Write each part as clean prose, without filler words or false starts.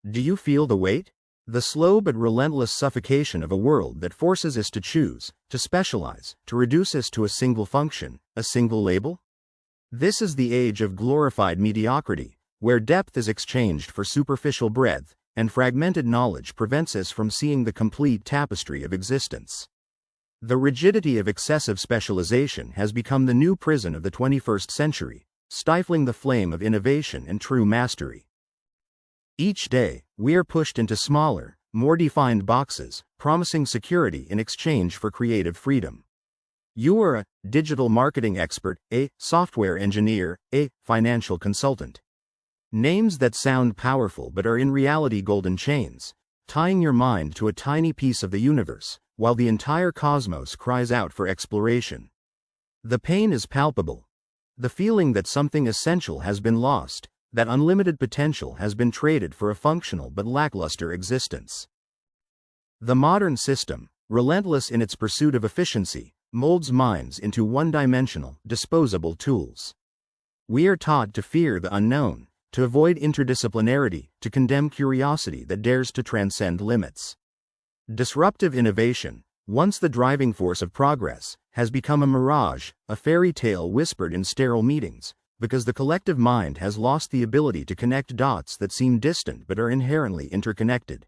Do you feel the weight? The slow but relentless suffocation of a world that forces us to choose, to specialize, to reduce us to a single function, a single label? This is the age of glorified mediocrity, where depth is exchanged for superficial breadth, and fragmented knowledge prevents us from seeing the complete tapestry of existence. The rigidity of excessive specialization has become the new prison of the 21st century, stifling the flame of innovation and true mastery. Each day, we are pushed into smaller, more defined boxes, promising security in exchange for creative freedom. You are a digital marketing expert, a software engineer, a financial consultant. Names that sound powerful but are in reality golden chains, tying your mind to a tiny piece of the universe, while the entire cosmos cries out for exploration. The pain is palpable. The feeling that something essential has been lost, that unlimited potential has been traded for a functional but lackluster existence. The modern system, relentless in its pursuit of efficiency, molds minds into one-dimensional, disposable tools. We are taught to fear the unknown, to avoid interdisciplinarity, to condemn curiosity that dares to transcend limits. Disruptive innovation, once the driving force of progress, has become a mirage, a fairy tale whispered in sterile meetings, because the collective mind has lost the ability to connect dots that seem distant but are inherently interconnected.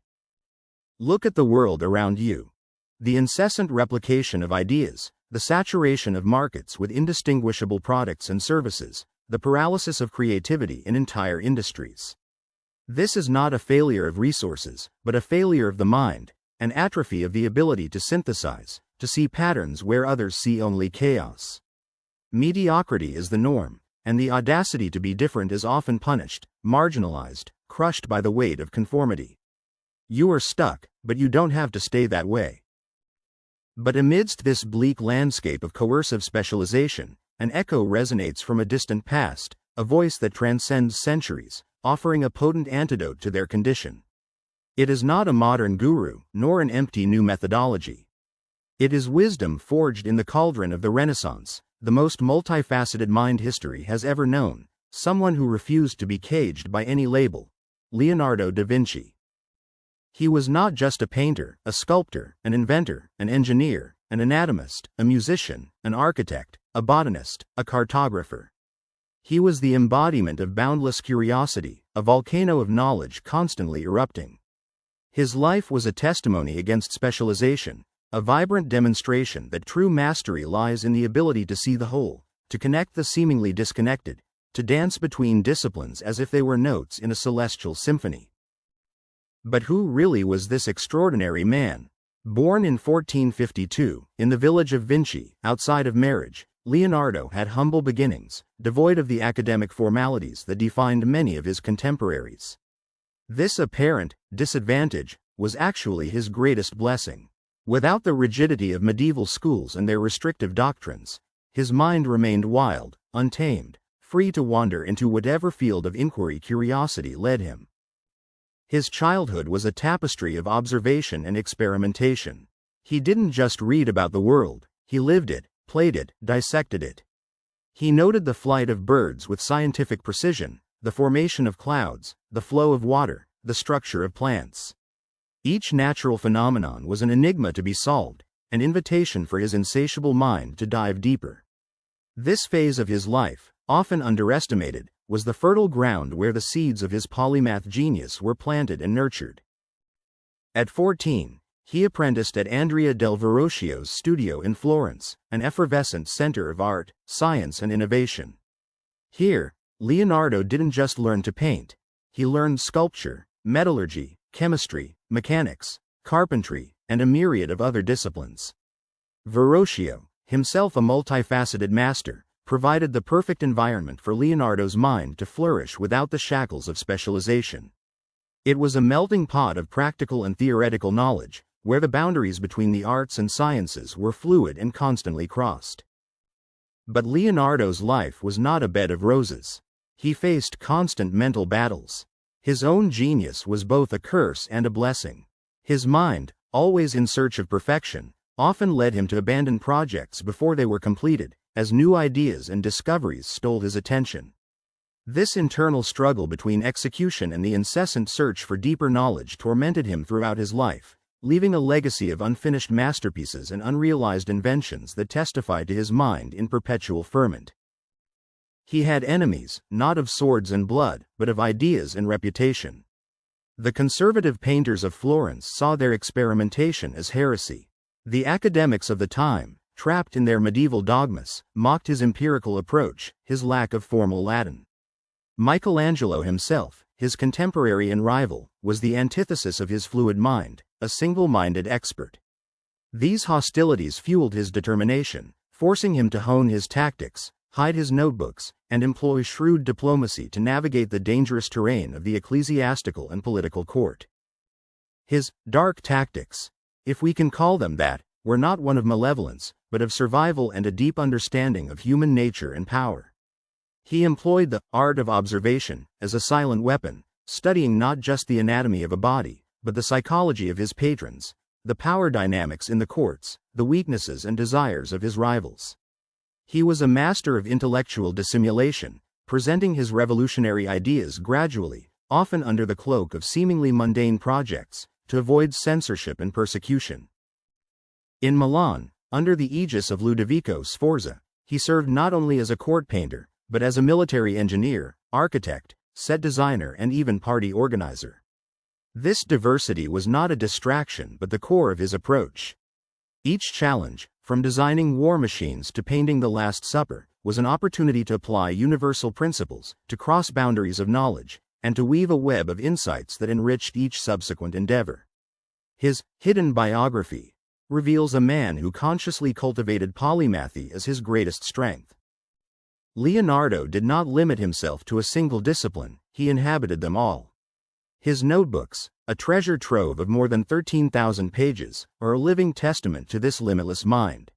Look at the world around you. The incessant replication of ideas, the saturation of markets with indistinguishable products and services, the paralysis of creativity in entire industries. This is not a failure of resources, but a failure of the mind, an atrophy of the ability to synthesize, to see patterns where others see only chaos. Mediocrity is the norm, and the audacity to be different is often punished, marginalized, crushed by the weight of conformity. You are stuck, but you don't have to stay that way. But amidst this bleak landscape of coercive specialization, an echo resonates from a distant past, a voice that transcends centuries, offering a potent antidote to their condition. It is not a modern guru, nor an empty new methodology. It is wisdom forged in the cauldron of the Renaissance, the most multifaceted mind history has ever known, someone who refused to be caged by any label: Leonardo da Vinci. He was not just a painter, a sculptor, an inventor, an engineer, an anatomist, a musician, an architect, a botanist, a cartographer. He was the embodiment of boundless curiosity, a volcano of knowledge constantly erupting. His life was a testimony against specialization, a vibrant demonstration that true mastery lies in the ability to see the whole, to connect the seemingly disconnected, to dance between disciplines as if they were notes in a celestial symphony. But who really was this extraordinary man? Born in 1452, in the village of Vinci, outside of marriage, Leonardo had humble beginnings, devoid of the academic formalities that defined many of his contemporaries. This apparent disadvantage was actually his greatest blessing. Without the rigidity of medieval schools and their restrictive doctrines, his mind remained wild, untamed, free to wander into whatever field of inquiry curiosity led him. His childhood was a tapestry of observation and experimentation. He didn't just read about the world, he lived it, played it, dissected it. He noted the flight of birds with scientific precision, the formation of clouds, the flow of water, the structure of plants. Each natural phenomenon was an enigma to be solved, an invitation for his insatiable mind to dive deeper. This phase of his life, often underestimated, was the fertile ground where the seeds of his polymath genius were planted and nurtured. At 14, he apprenticed at Andrea del Verrocchio's studio in Florence, an effervescent center of art, science and innovation. Here, Leonardo didn't just learn to paint, he learned sculpture, metallurgy, chemistry, mechanics, carpentry, and a myriad of other disciplines. Verrocchio, himself a multifaceted master, provided the perfect environment for Leonardo's mind to flourish without the shackles of specialization. It was a melting pot of practical and theoretical knowledge, where the boundaries between the arts and sciences were fluid and constantly crossed. But Leonardo's life was not a bed of roses. He faced constant mental battles. His own genius was both a curse and a blessing. His mind, always in search of perfection, often led him to abandon projects before they were completed, as new ideas and discoveries stole his attention. This internal struggle between execution and the incessant search for deeper knowledge tormented him throughout his life, leaving a legacy of unfinished masterpieces and unrealized inventions that testified to his mind in perpetual ferment. He had enemies, not of swords and blood, but of ideas and reputation. The conservative painters of Florence saw their experimentation as heresy. The academics of the time, trapped in their medieval dogmas, mocked his empirical approach, his lack of formal Latin. Michelangelo himself, his contemporary and rival, was the antithesis of his fluid mind, a single-minded expert. These hostilities fueled his determination, forcing him to hone his tactics, hide his notebooks, and employ shrewd diplomacy to navigate the dangerous terrain of the ecclesiastical and political court. His dark tactics, if we can call them that, were not one of malevolence, but of survival and a deep understanding of human nature and power. He employed the art of observation as a silent weapon, studying not just the anatomy of a body, but the psychology of his patrons, the power dynamics in the courts, the weaknesses and desires of his rivals. He was a master of intellectual dissimulation, presenting his revolutionary ideas gradually, often under the cloak of seemingly mundane projects, to avoid censorship and persecution. In Milan, under the aegis of Ludovico Sforza, he served not only as a court painter, but as a military engineer, architect, set designer and even party organizer. This diversity was not a distraction but the core of his approach. Each challenge, from designing war machines to painting the Last Supper, was an opportunity to apply universal principles, to cross boundaries of knowledge, and to weave a web of insights that enriched each subsequent endeavor. His hidden biography reveals a man who consciously cultivated polymathy as his greatest strength. Leonardo did not limit himself to a single discipline, he inhabited them all. His notebooks, a treasure trove of more than 13,000 pages, are a living testament to this limitless mind.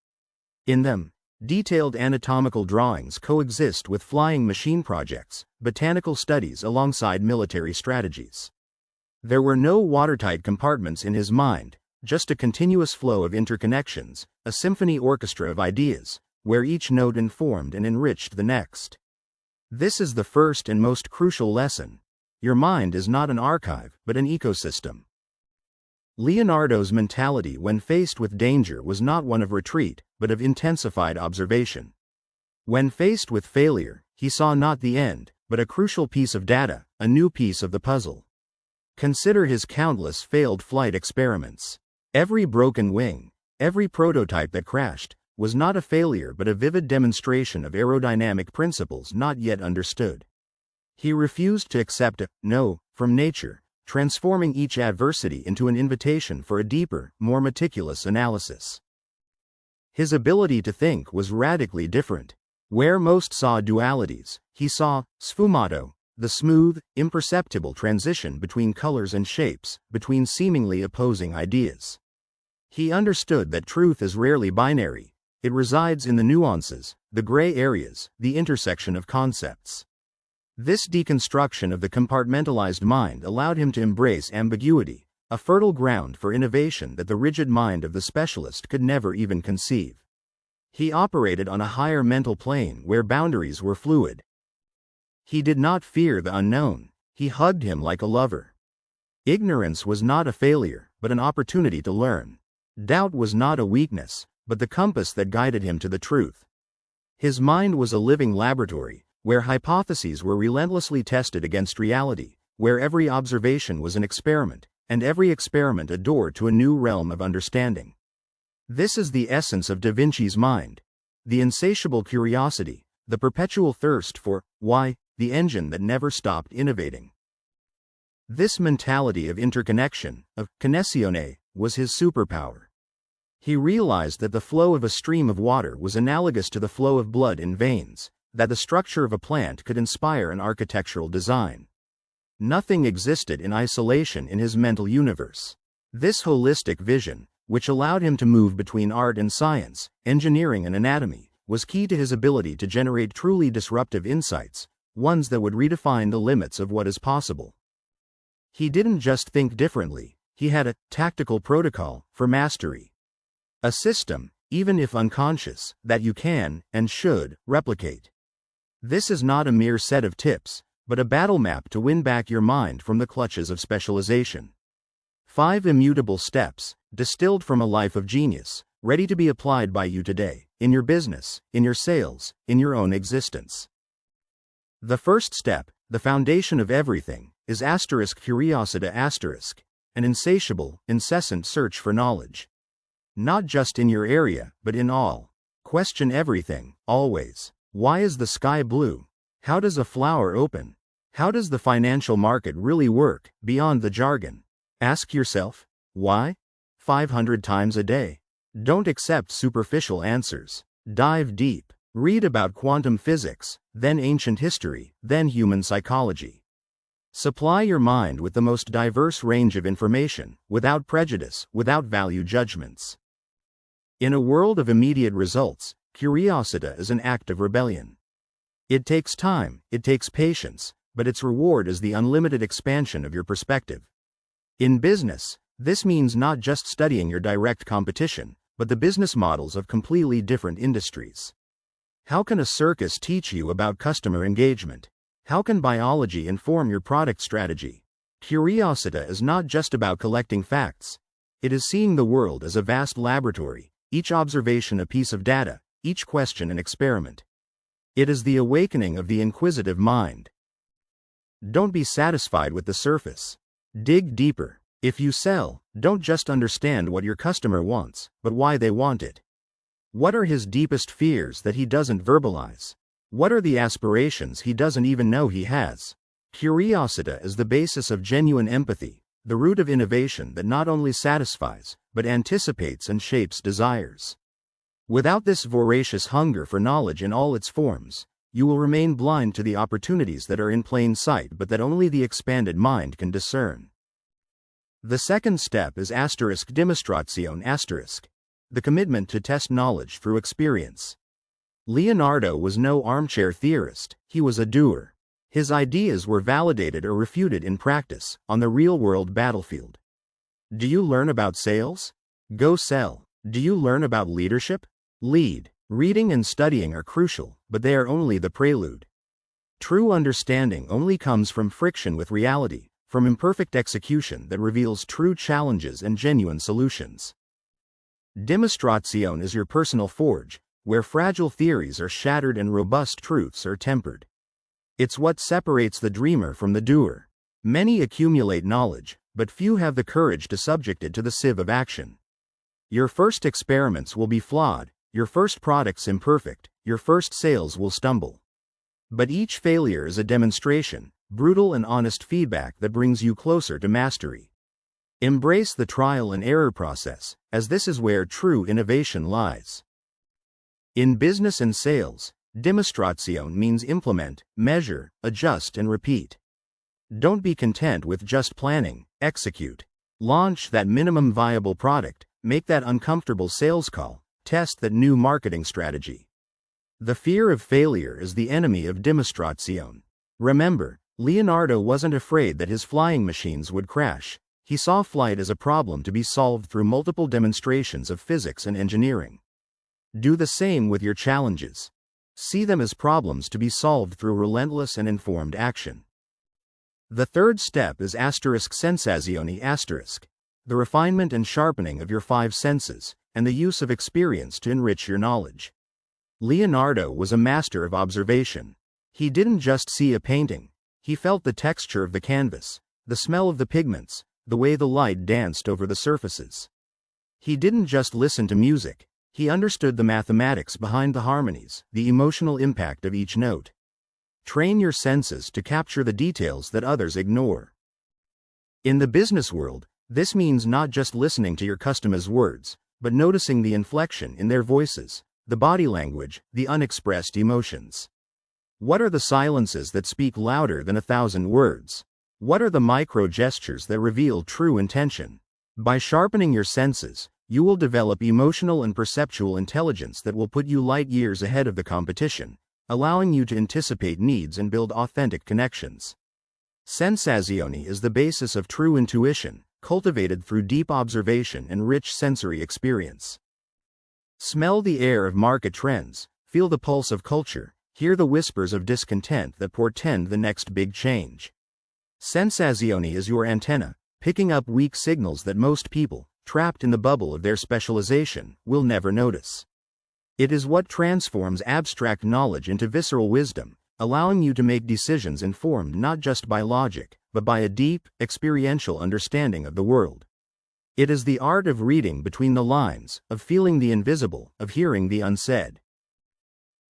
In them, detailed anatomical drawings coexist with flying machine projects, botanical studies alongside military strategies. There were no watertight compartments in his mind, just a continuous flow of interconnections, a symphony orchestra of ideas, where each note informed and enriched the next. This is the first and most crucial lesson. Your mind is not an archive, but an ecosystem. Leonardo's mentality when faced with danger was not one of retreat, but of intensified observation. When faced with failure, he saw not the end, but a crucial piece of data, a new piece of the puzzle. Consider his countless failed flight experiments. Every broken wing, every prototype that crashed, was not a failure but a vivid demonstration of aerodynamic principles not yet understood. He refused to accept a no from nature, transforming each adversity into an invitation for a deeper, more meticulous analysis. His ability to think was radically different. Where most saw dualities, he saw sfumato, the smooth, imperceptible transition between colors and shapes, between seemingly opposing ideas. He understood that truth is rarely binary. It resides in the nuances, the gray areas, the intersection of concepts. This deconstruction of the compartmentalized mind allowed him to embrace ambiguity, a fertile ground for innovation that the rigid mind of the specialist could never even conceive. He operated on a higher mental plane where boundaries were fluid. He did not fear the unknown, he hugged him like a lover. Ignorance was not a failure, but an opportunity to learn. Doubt was not a weakness, but the compass that guided him to the truth. His mind was a living laboratory, where hypotheses were relentlessly tested against reality, where every observation was an experiment, and every experiment a door to a new realm of understanding. This is the essence of Da Vinci's mind. The insatiable curiosity, the perpetual thirst for why, the engine that never stopped innovating. This mentality of interconnection, of connessione, was his superpower. He realized that the flow of a stream of water was analogous to the flow of blood in veins, that the structure of a plant could inspire an architectural design. Nothing existed in isolation in his mental universe. This holistic vision, which allowed him to move between art and science, engineering and anatomy, was key to his ability to generate truly disruptive insights, ones that would redefine the limits of what is possible. He didn't just think differently, he had a tactical protocol for mastery. A system, even if unconscious, that you can, and should, replicate. This is not a mere set of tips, but a battle map to win back your mind from the clutches of specialization. 5 immutable steps, distilled from a life of genius, ready to be applied by you today, in your business, in your sales, in your own existence. The first step, the foundation of everything, is curiosity an insatiable, incessant search for knowledge. Not just in your area, but in all. Question everything, always. Why is the sky blue? How does a flower open? How does the financial market really work, beyond the jargon? Ask yourself, why? 500 times a day. Don't accept superficial answers. Dive deep. Read about quantum physics, then ancient history, then human psychology. Supply your mind with the most diverse range of information, without prejudice, without value judgments. In a world of immediate results, curiosity is an act of rebellion. It takes time, it takes patience, but its reward is the unlimited expansion of your perspective. In business, this means not just studying your direct competition, but the business models of completely different industries. How can a circus teach you about customer engagement? How can biology inform your product strategy? Curiosity is not just about collecting facts. It is seeing the world as a vast laboratory, each observation a piece of data, each question an experiment. It is the awakening of the inquisitive mind. Don't be satisfied with the surface. Dig deeper. If you sell, don't just understand what your customer wants, but why they want it. What are his deepest fears that he doesn't verbalize? What are the aspirations he doesn't even know he has? Curiosity is the basis of genuine empathy, the root of innovation that not only satisfies, but anticipates and shapes desires. Without this voracious hunger for knowledge in all its forms, you will remain blind to the opportunities that are in plain sight but that only the expanded mind can discern. The second step is demonstration the commitment to test knowledge through experience. Leonardo was no armchair theorist, he was a doer. His ideas were validated or refuted in practice, on the real-world battlefield. Do you learn about sales? Go sell. Do you learn about leadership? Lead. Reading and studying are crucial, but they are only the prelude. True understanding only comes from friction with reality, from imperfect execution that reveals true challenges and genuine solutions. Demonstration is your personal forge, where fragile theories are shattered and robust truths are tempered. It's what separates the dreamer from the doer. Many accumulate knowledge, but few have the courage to subject it to the sieve of action. Your first experiments will be flawed, your first products imperfect, your first sales will stumble. But each failure is a demonstration, brutal and honest feedback that brings you closer to mastery. Embrace the trial and error process, as this is where true innovation lies. In business and sales, demonstration means implement, measure, adjust and repeat. Don't be content with just planning, execute. Launch that minimum viable product, make that uncomfortable sales call, test that new marketing strategy. The fear of failure is the enemy of demonstration. Remember, Leonardo wasn't afraid that his flying machines would crash. He saw flight as a problem to be solved through multiple demonstrations of physics and engineering. Do the same with your challenges. See them as problems to be solved through relentless and informed action. The third step is sensation, the refinement and sharpening of your 5 senses, and the use of experience to enrich your knowledge. Leonardo was a master of observation. He didn't just see a painting, he felt the texture of the canvas, the smell of the pigments, the way the light danced over the surfaces. He didn't just listen to music, he understood the mathematics behind the harmonies, the emotional impact of each note. Train your senses to capture the details that others ignore. In the business world, this means not just listening to your customers' words, but noticing the inflection in their voices, the body language, the unexpressed emotions. What are the silences that speak louder than 1,000 words? What are the micro gestures that reveal true intention? By sharpening your senses, you will develop emotional and perceptual intelligence that will put you light years ahead of the competition, allowing you to anticipate needs and build authentic connections. Sensation is the basis of true intuition, cultivated through deep observation and rich sensory experience. Smell the air of market trends, feel the pulse of culture, Hear the whispers of discontent that portend the next big change. Sensazione is your antenna, picking up weak signals that most people, trapped in the bubble of their specialization, will never notice. It is what transforms abstract knowledge into visceral wisdom, allowing you to make decisions informed not just by logic, but by a deep, experiential understanding of the world. It is the art of reading between the lines, of feeling the invisible, of hearing the unsaid.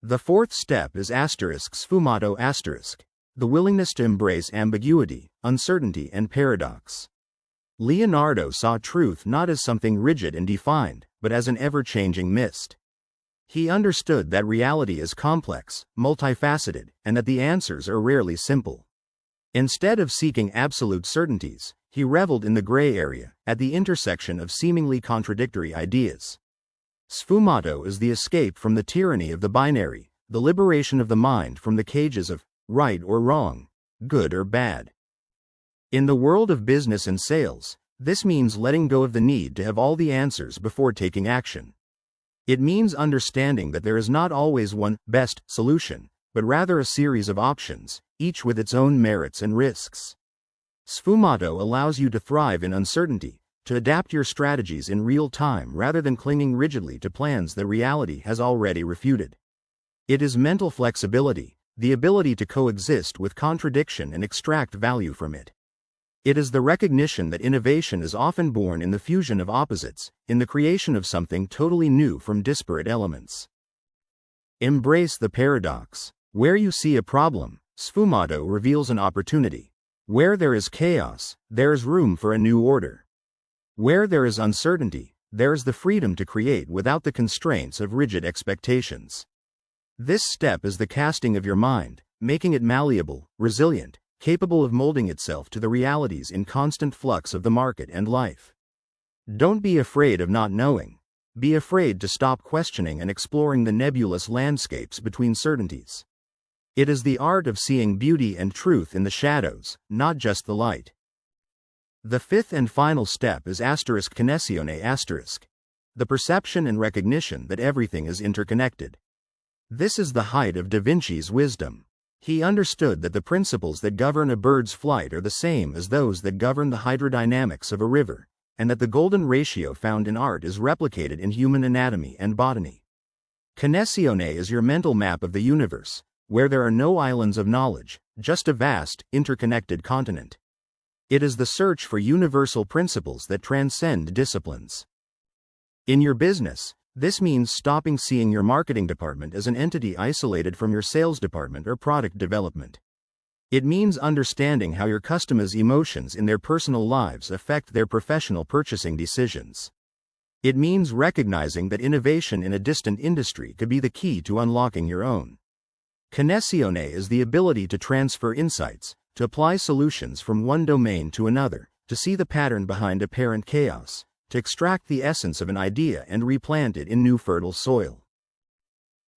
The fourth step is sfumato *, the willingness to embrace ambiguity, uncertainty and paradox. Leonardo saw truth not as something rigid and defined, but as an ever-changing mist. He understood that reality is complex, multifaceted, and that the answers are rarely simple. Instead of seeking absolute certainties, he reveled in the gray area, at the intersection of seemingly contradictory ideas. Sfumato is the escape from the tyranny of the binary, the liberation of the mind from the cages of right or wrong, good or bad. In the world of business and sales, this means letting go of the need to have all the answers before taking action. It means understanding that there is not always one best solution, but rather a series of options, each with its own merits and risks. Sfumato allows you to thrive in uncertainty, to adapt your strategies in real time rather than clinging rigidly to plans that reality has already refuted. It is mental flexibility, the ability to coexist with contradiction and extract value from it. It is the recognition that innovation is often born in the fusion of opposites, in the creation of something totally new from disparate elements. Embrace the paradox. Where you see a problem, Sfumato reveals an opportunity. Where there is chaos, there is room for a new order. Where there is uncertainty, there is the freedom to create without the constraints of rigid expectations. This step is the casting of your mind, making it malleable, resilient, capable of molding itself to the realities in constant flux of the market and life. Don't be afraid of not knowing. Be afraid to stop questioning and exploring the nebulous landscapes between certainties. It is the art of seeing beauty and truth in the shadows, not just the light. The fifth and final step is connessione *, the perception and recognition that everything is interconnected. This is the height of Da Vinci's wisdom. He understood that the principles that govern a bird's flight are the same as those that govern the hydrodynamics of a river, and that the golden ratio found in art is replicated in human anatomy and botany. Connessione is your mental map of the universe, where there are no islands of knowledge, just a vast, interconnected continent. It is the search for universal principles that transcend disciplines. In your business, this means stopping seeing your marketing department as an entity isolated from your sales department or product development. It means understanding how your customers' emotions in their personal lives affect their professional purchasing decisions. It means recognizing that innovation in a distant industry could be the key to unlocking your own. Connessione is the ability to transfer insights, to apply solutions from one domain to another, to see the pattern behind apparent chaos, to extract the essence of an idea and replant it in new fertile soil.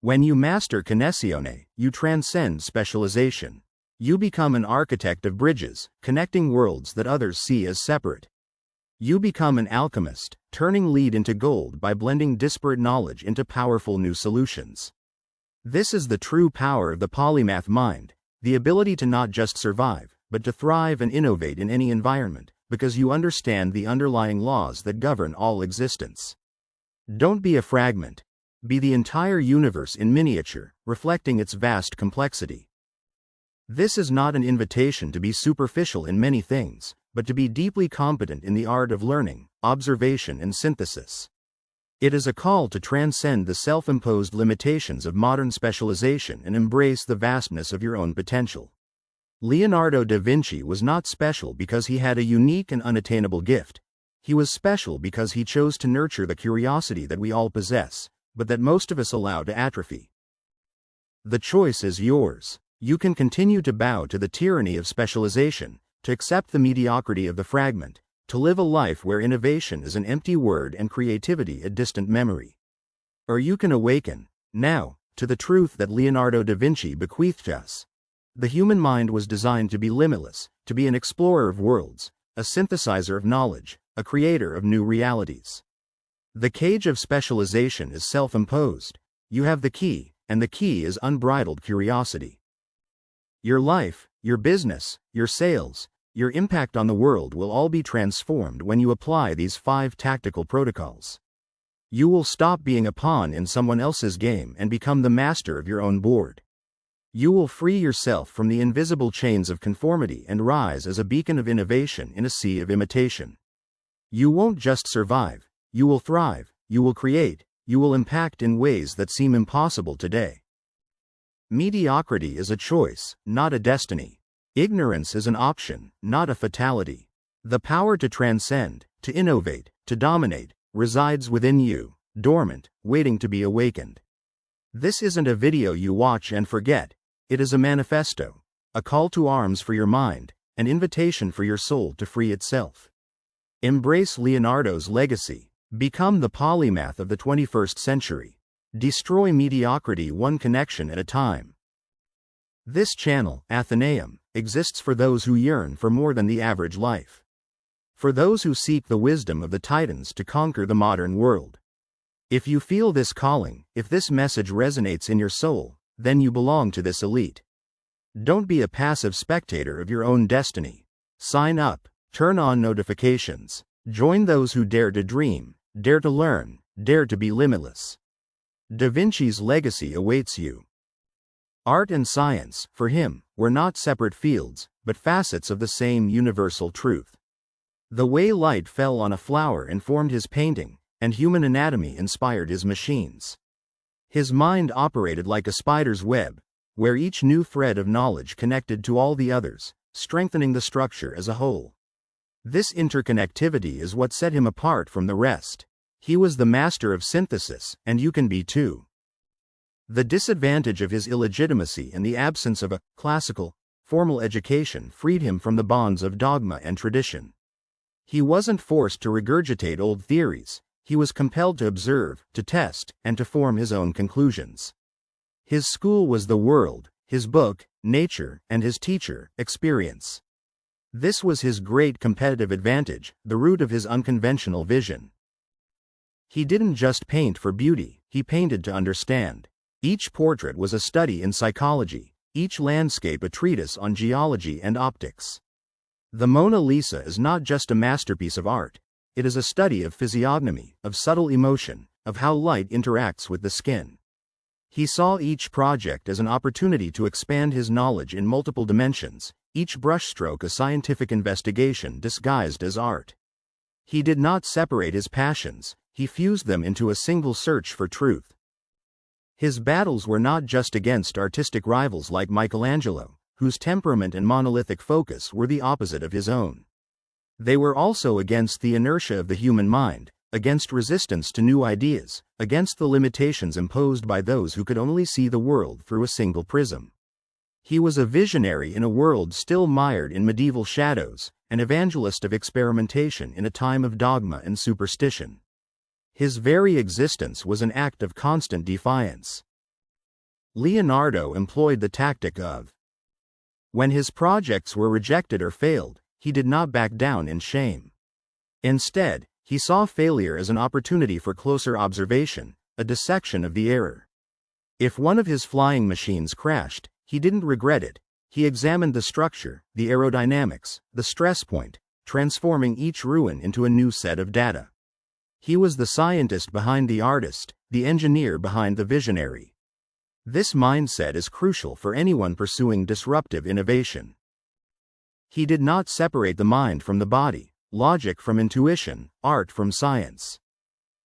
When you master connessione, you transcend specialization. You become an architect of bridges, connecting worlds that others see as separate. You become an alchemist, turning lead into gold by blending disparate knowledge into powerful new solutions. This is the true power of the polymath mind, the ability to not just survive, but to thrive and innovate in any environment, because you understand the underlying laws that govern all existence. Don't be a fragment. Be the entire universe in miniature, reflecting its vast complexity. This is not an invitation to be superficial in many things, but to be deeply competent in the art of learning, observation and synthesis. It is a call to transcend the self-imposed limitations of modern specialization and embrace the vastness of your own potential. Leonardo da Vinci was not special because he had a unique and unattainable gift. He was special because he chose to nurture the curiosity that we all possess, but that most of us allow to atrophy. The choice is yours. You can continue to bow to the tyranny of specialization, to accept the mediocrity of the fragment, to live a life where innovation is an empty word and creativity a distant memory. Or you can awaken, now, to the truth that Leonardo da Vinci bequeathed us. The human mind was designed to be limitless, to be an explorer of worlds, a synthesizer of knowledge, a creator of new realities. The cage of specialization is self-imposed. You have the key, and the key is unbridled curiosity. Your life, your business, your sales, your impact on the world will all be transformed when you apply these 5 tactical protocols. You will stop being a pawn in someone else's game and become the master of your own board. You will free yourself from the invisible chains of conformity and rise as a beacon of innovation in a sea of imitation. You won't just survive, you will thrive, you will create, you will impact in ways that seem impossible today. Mediocrity is a choice, not a destiny. Ignorance is an option, not a fatality. The power to transcend, to innovate, to dominate, resides within you, dormant, waiting to be awakened. This isn't a video you watch and forget. It is a manifesto, a call to arms for your mind, an invitation for your soul to free itself. Embrace Leonardo's legacy. Become the polymath of the 21st century. Destroy mediocrity one connection at a time. This channel, ATHENEUM, exists for those who yearn for more than the average life. For those who seek the wisdom of the titans to conquer the modern world. If you feel this calling, if this message resonates in your soul, then you belong to this elite. Don't be a passive spectator of your own destiny. Sign up, turn on notifications, join those who dare to dream, dare to learn, dare to be limitless. Da Vinci's legacy awaits you. Art and science, for him, were not separate fields, but facets of the same universal truth. The way light fell on a flower informed his painting, and human anatomy inspired his machines. His mind operated like a spider's web, where each new thread of knowledge connected to all the others, strengthening the structure as a whole. This interconnectivity is what set him apart from the rest. He was the master of synthesis, and you can be too. The disadvantage of his illegitimacy and the absence of a classical, formal education freed him from the bonds of dogma and tradition. He wasn't forced to regurgitate old theories, he was compelled to observe, to test, and to form his own conclusions. His school was the world, his book, nature, and his teacher, experience. This was his great competitive advantage, the root of his unconventional vision. He didn't just paint for beauty, he painted to understand. Each portrait was a study in psychology, each landscape a treatise on geology and optics. The Mona Lisa is not just a masterpiece of art, it is a study of physiognomy, of subtle emotion, of how light interacts with the skin. He saw each project as an opportunity to expand his knowledge in multiple dimensions, each brushstroke a scientific investigation disguised as art. He did not separate his passions, he fused them into a single search for truth. His battles were not just against artistic rivals like Michelangelo, whose temperament and monolithic focus were the opposite of his own. They were also against the inertia of the human mind, against resistance to new ideas, against the limitations imposed by those who could only see the world through a single prism. He was a visionary in a world still mired in medieval shadows, an evangelist of experimentation in a time of dogma and superstition. His very existence was an act of constant defiance. Leonardo employed the tactic of. When his projects were rejected or failed, he did not back down in shame. Instead, he saw failure as an opportunity for closer observation, a dissection of the error. If one of his flying machines crashed, he didn't regret it, he examined the structure, the aerodynamics, the stress point, transforming each ruin into a new set of data. He was the scientist behind the artist, the engineer behind the visionary. This mindset is crucial for anyone pursuing disruptive innovation. He did not separate the mind from the body, logic from intuition, art from science.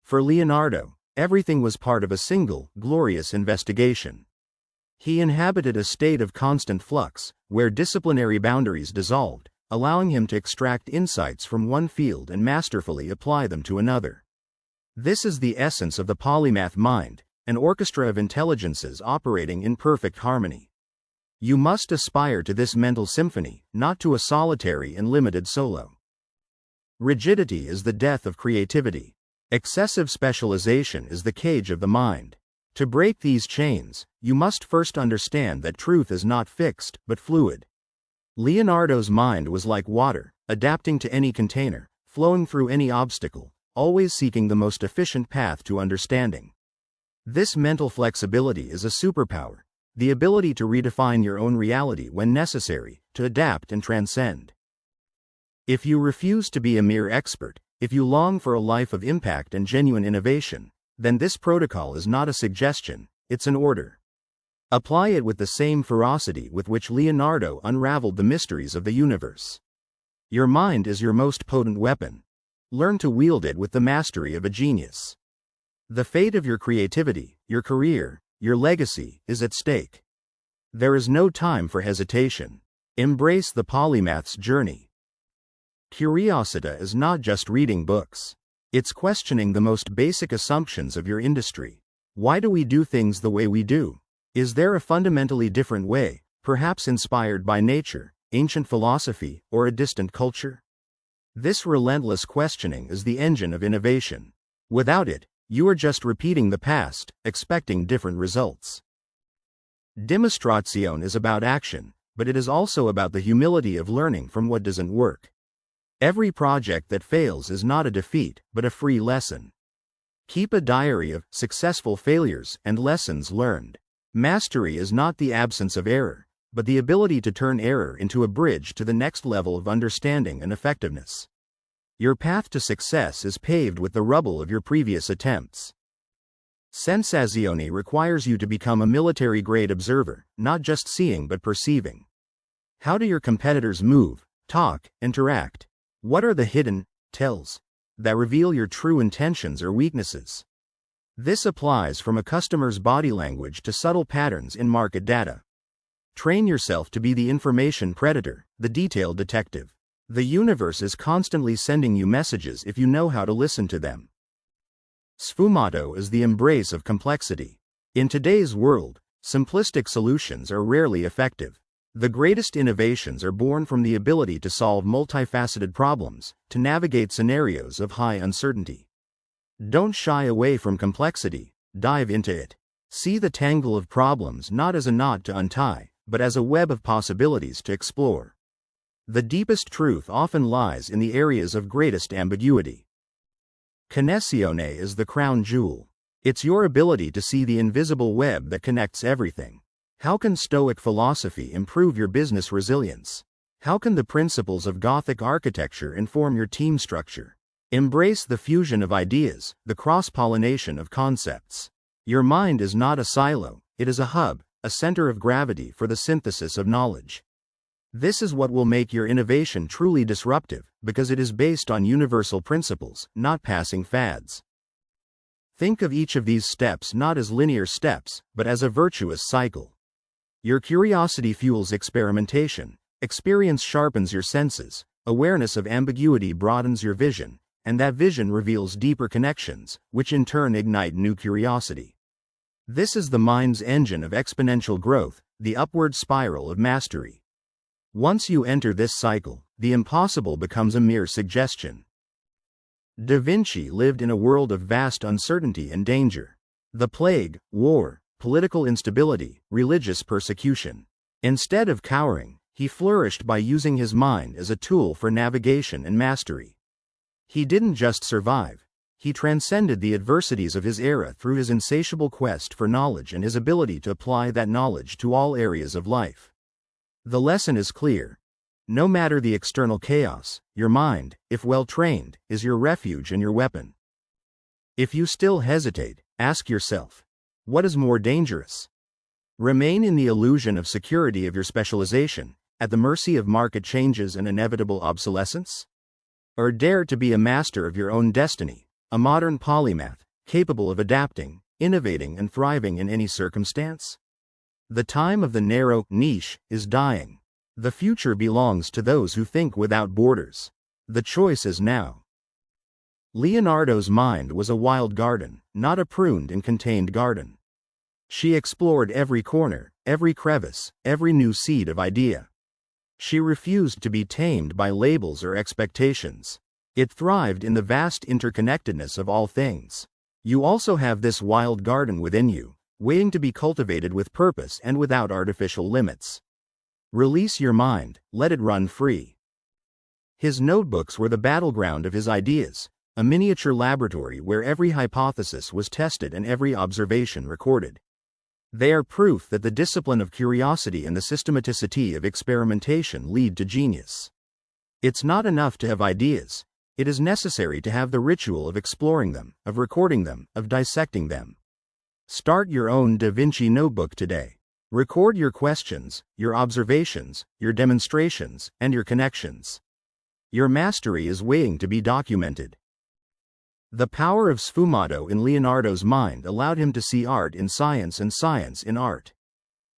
For Leonardo, everything was part of a single, glorious investigation. He inhabited a state of constant flux, where disciplinary boundaries dissolved, allowing him to extract insights from one field and masterfully apply them to another. This is the essence of the polymath mind, an orchestra of intelligences operating in perfect harmony. You must aspire to this mental symphony, not to a solitary and limited solo. Rigidity is the death of creativity. Excessive specialization is the cage of the mind. To break these chains, you must first understand that truth is not fixed, but fluid. Leonardo's mind was like water, adapting to any container, flowing through any obstacle, always seeking the most efficient path to understanding. This mental flexibility is a superpower, the ability to redefine your own reality when necessary, to adapt and transcend. If you refuse to be a mere expert, if you long for a life of impact and genuine innovation, then this protocol is not a suggestion, it's an order. Apply it with the same ferocity with which Leonardo unraveled the mysteries of the universe. Your mind is your most potent weapon. Learn to wield it with the mastery of a genius. The fate of your creativity, your career, your legacy, is at stake. There is no time for hesitation. Embrace the polymath's journey. Curiosity is not just reading books. It's questioning the most basic assumptions of your industry. Why do we do things the way we do? Is there a fundamentally different way, perhaps inspired by nature, ancient philosophy, or a distant culture? This relentless questioning is the engine of innovation. Without it, you are just repeating the past, expecting different results. Demonstration is about action, but it is also about the humility of learning from what doesn't work. Every project that fails is not a defeat, but a free lesson. Keep a diary of successful failures and lessons learned. Mastery is not the absence of error, but the ability to turn error into a bridge to the next level of understanding and effectiveness. Your path to success is paved with the rubble of your previous attempts. Sensazione requires you to become a military-grade observer, not just seeing but perceiving. How do your competitors move, talk, interact? What are the hidden tells that reveal your true intentions or weaknesses? This applies from a customer's body language to subtle patterns in market data. Train yourself to be the information predator, the detail detective. The universe is constantly sending you messages if you know how to listen to them. Sfumato is the embrace of complexity. In today's world, simplistic solutions are rarely effective. The greatest innovations are born from the ability to solve multifaceted problems, to navigate scenarios of high uncertainty. Don't shy away from complexity, dive into it. See the tangle of problems not as a knot to untie, but as a web of possibilities to explore. The deepest truth often lies in the areas of greatest ambiguity. Connessione is the crown jewel. It's your ability to see the invisible web that connects everything. How can Stoic philosophy improve your business resilience? How can the principles of Gothic architecture inform your team structure? Embrace the fusion of ideas, the cross-pollination of concepts. Your mind is not a silo, it is a hub, a center of gravity for the synthesis of knowledge. This is what will make your innovation truly disruptive, because it is based on universal principles, not passing fads. Think of each of these steps not as linear steps, but as a virtuous cycle. Your curiosity fuels experimentation, experience sharpens your senses, awareness of ambiguity broadens your vision, and that vision reveals deeper connections, which in turn ignite new curiosity. This is the mind's engine of exponential growth, the upward spiral of mastery. Once you enter this cycle, the impossible becomes a mere suggestion. Da Vinci lived in a world of vast uncertainty and danger. The plague, war, political instability, religious persecution. Instead of cowering, he flourished by using his mind as a tool for navigation and mastery. He didn't just survive, he transcended the adversities of his era through his insatiable quest for knowledge and his ability to apply that knowledge to all areas of life. The lesson is clear. No matter the external chaos, your mind, if well trained, is your refuge and your weapon. If you still hesitate, ask yourself, what is more dangerous? Remain in the illusion of security of your specialization, at the mercy of market changes and inevitable obsolescence? Or dare to be a master of your own destiny, a modern polymath, capable of adapting, innovating and thriving in any circumstance? The time of the narrow niche is dying. The future belongs to those who think without borders. The choice is now. Leonardo's mind was a wild garden, not a pruned and contained garden. She explored every corner, every crevice, every new seed of idea. She refused to be tamed by labels or expectations. It thrived in the vast interconnectedness of all things. You also have this wild garden within you, waiting to be cultivated with purpose and without artificial limits. Release your mind, let it run free. His notebooks were the battleground of his ideas, a miniature laboratory where every hypothesis was tested and every observation recorded. They are proof that the discipline of curiosity and the systematicity of experimentation lead to genius. It's not enough to have ideas. It is necessary to have the ritual of exploring them, of recording them, of dissecting them. Start your own Da Vinci notebook today. Record your questions, your observations, your demonstrations, and your connections. Your mastery is waiting to be documented. The power of sfumato in Leonardo's mind allowed him to see art in science and science in art.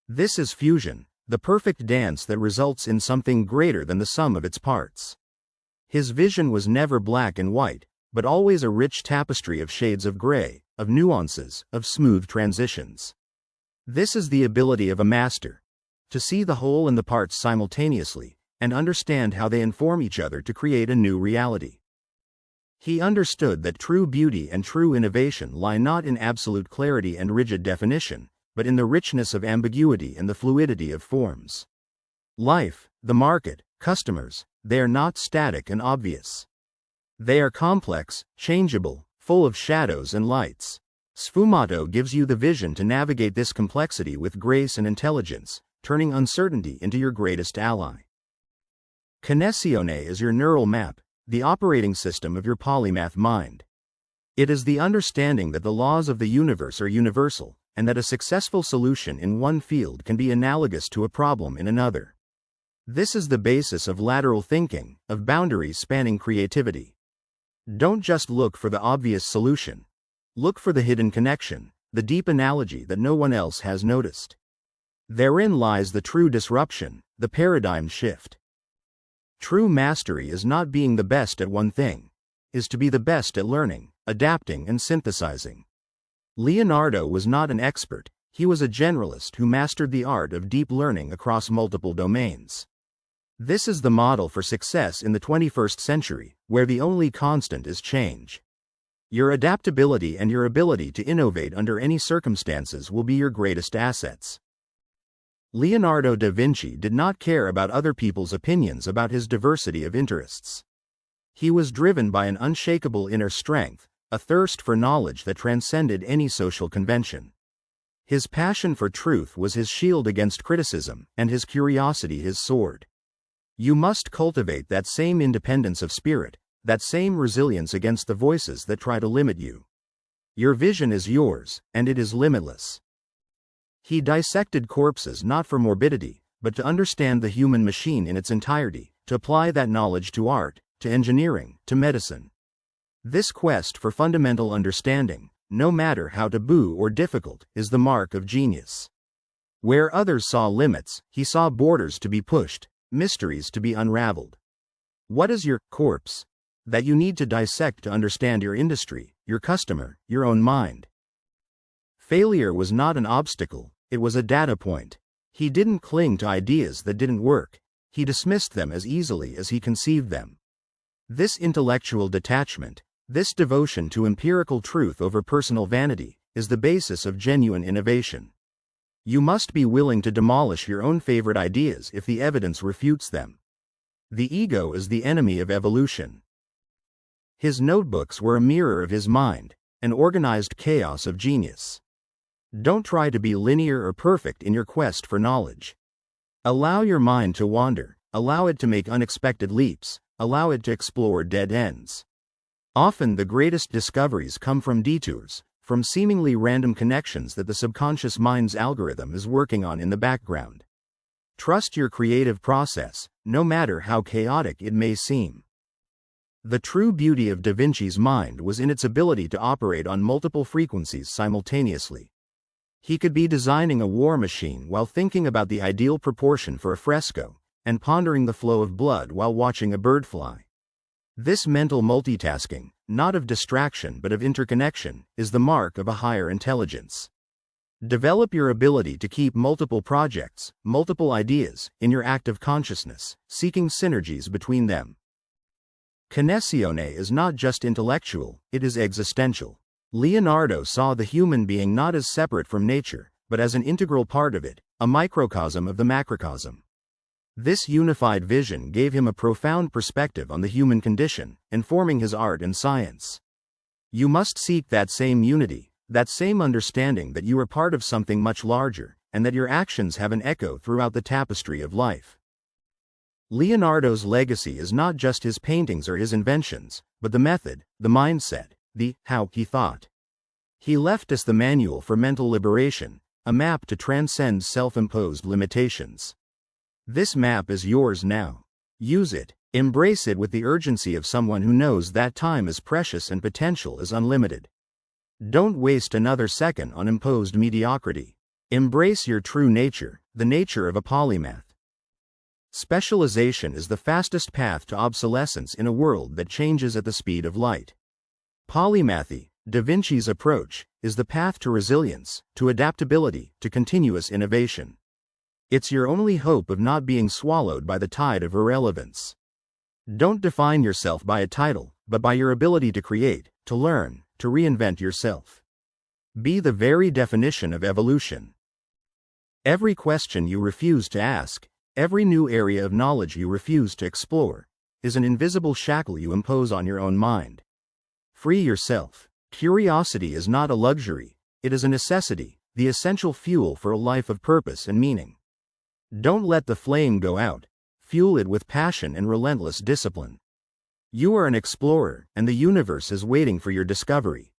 This is fusion, the perfect dance that results in something greater than the sum of its parts. His vision was never black and white, but always a rich tapestry of shades of gray, of nuances, of smooth transitions. This is the ability of a master, to see the whole and the parts simultaneously, and understand how they inform each other to create a new reality. He understood that true beauty and true innovation lie not in absolute clarity and rigid definition, but in the richness of ambiguity and the fluidity of forms. Life, the market, customers, they are not static and obvious. They are complex, changeable, full of shadows and lights. Sfumato gives you the vision to navigate this complexity with grace and intelligence, turning uncertainty into your greatest ally. Connessione is your neural map, the operating system of your polymath mind. It is the understanding that the laws of the universe are universal, and that a successful solution in one field can be analogous to a problem in another. This is the basis of lateral thinking, of boundaries spanning creativity. Don't just look for the obvious solution. Look for the hidden connection, the deep analogy that no one else has noticed. Therein lies the true disruption, the paradigm shift. True mastery is not being the best at one thing, is to be the best at learning, adapting and synthesizing. Leonardo was not an expert, he was a generalist who mastered the art of deep learning across multiple domains. This is the model for success in the 21st century, where the only constant is change. Your adaptability and your ability to innovate under any circumstances will be your greatest assets. Leonardo da Vinci did not care about other people's opinions about his diversity of interests. He was driven by an unshakable inner strength, a thirst for knowledge that transcended any social convention. His passion for truth was his shield against criticism, and his curiosity his sword. You must cultivate that same independence of spirit, that same resilience against the voices that try to limit you. Your vision is yours, and it is limitless. He dissected corpses not for morbidity, but to understand the human machine in its entirety, to apply that knowledge to art, to engineering, to medicine. This quest for fundamental understanding, no matter how taboo or difficult, is the mark of genius. Where others saw limits, he saw borders to be pushed, mysteries to be unraveled. What is your corpse that you need to dissect to understand your industry, your customer, your own mind? Failure was not an obstacle, it was a data point. He didn't cling to ideas that didn't work, he dismissed them as easily as he conceived them. This intellectual detachment, this devotion to empirical truth over personal vanity, is the basis of genuine innovation. You must be willing to demolish your own favorite ideas if the evidence refutes them. The ego is the enemy of evolution. His notebooks were a mirror of his mind, an organized chaos of genius. Don't try to be linear or perfect in your quest for knowledge. Allow your mind to wander, allow it to make unexpected leaps, allow it to explore dead ends. Often the greatest discoveries come from detours, from seemingly random connections that the subconscious mind's algorithm is working on in the background. Trust your creative process, no matter how chaotic it may seem. The true beauty of Da Vinci's mind was in its ability to operate on multiple frequencies simultaneously. He could be designing a war machine while thinking about the ideal proportion for a fresco, and pondering the flow of blood while watching a bird fly. This mental multitasking, not of distraction but of interconnection, is the mark of a higher intelligence. Develop your ability to keep multiple projects, multiple ideas, in your active consciousness, seeking synergies between them. Connessione is not just intellectual, it is existential. Leonardo saw the human being not as separate from nature, but as an integral part of it, a microcosm of the macrocosm. This unified vision gave him a profound perspective on the human condition, informing his art and science. You must seek that same unity, that same understanding that you are part of something much larger, and that your actions have an echo throughout the tapestry of life. Leonardo's legacy is not just his paintings or his inventions, but the method, the mindset, the how he thought. He left us the manual for mental liberation, a map to transcend self-imposed limitations. This map is yours now. Use it, embrace it with the urgency of someone who knows that time is precious and potential is unlimited. Don't waste another second on imposed mediocrity. Embrace your true nature, the nature of a polymath. Specialization is the fastest path to obsolescence in a world that changes at the speed of light. Polymathy, Da Vinci's approach, is the path to resilience, to adaptability, to continuous innovation. It's your only hope of not being swallowed by the tide of irrelevance. Don't define yourself by a title, but by your ability to create, to learn, to reinvent yourself. Be the very definition of evolution. Every question you refuse to ask, every new area of knowledge you refuse to explore, is an invisible shackle you impose on your own mind. Free yourself. Curiosity is not a luxury, it is a necessity, the essential fuel for a life of purpose and meaning. Don't let the flame go out, fuel it with passion and relentless discipline. You are an explorer, and the universe is waiting for your discovery.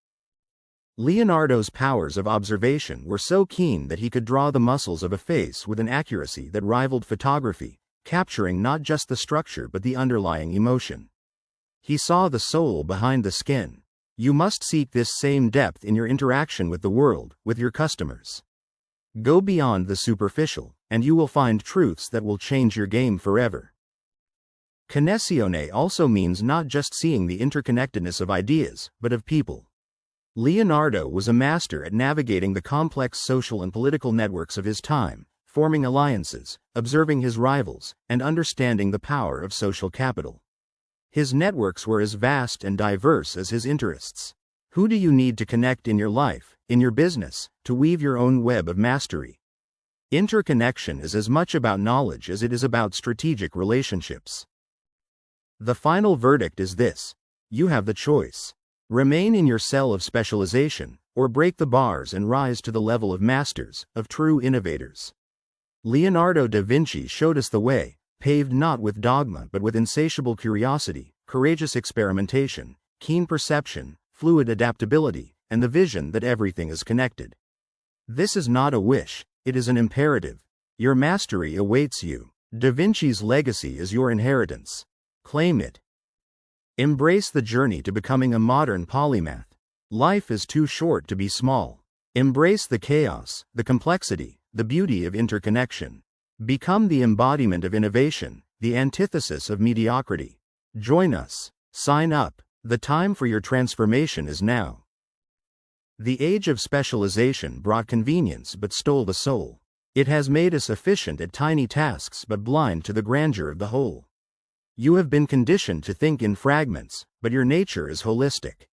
Leonardo's powers of observation were so keen that he could draw the muscles of a face with an accuracy that rivaled photography, capturing not just the structure but the underlying emotion. He saw the soul behind the skin. You must seek this same depth in your interaction with the world, with your customers. Go beyond the superficial, and you will find truths that will change your game forever. Connessione also means not just seeing the interconnectedness of ideas, but of people. Leonardo was a master at navigating the complex social and political networks of his time, forming alliances, observing his rivals, and understanding the power of social capital. His networks were as vast and diverse as his interests. Who do you need to connect in your life, in your business, to weave your own web of mastery? Interconnection is as much about knowledge as it is about strategic relationships. The final verdict is this: you have the choice. Remain in your cell of specialization, or break the bars and rise to the level of masters, of true innovators. Leonardo da Vinci showed us the way, paved not with dogma but with insatiable curiosity, courageous experimentation, keen perception, fluid adaptability, and the vision that everything is connected. This is not a wish, it is an imperative. Your mastery awaits you. Da Vinci's legacy is your inheritance. Claim it. Embrace the journey to becoming a modern polymath. Life is too short to be small. Embrace the chaos, the complexity, the beauty of interconnection. Become the embodiment of innovation, the antithesis of mediocrity. Join us. Sign up. The time for your transformation is now. The age of specialization brought convenience but stole the soul. It has made us efficient at tiny tasks but blind to the grandeur of the whole. You have been conditioned to think in fragments, but your nature is holistic.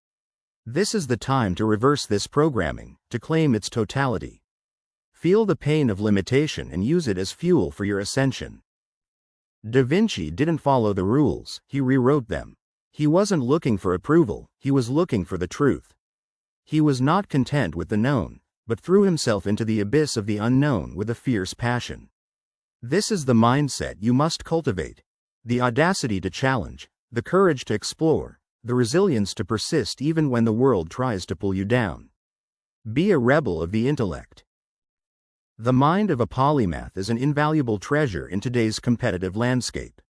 This is the time to reverse this programming, to claim its totality. Feel the pain of limitation and use it as fuel for your ascension. Da Vinci didn't follow the rules, he rewrote them. He wasn't looking for approval, he was looking for the truth. He was not content with the known, but threw himself into the abyss of the unknown with a fierce passion. This is the mindset you must cultivate. The audacity to challenge, the courage to explore, the resilience to persist even when the world tries to pull you down. Be a rebel of the intellect. The mind of a polymath is an invaluable treasure in today's competitive landscape.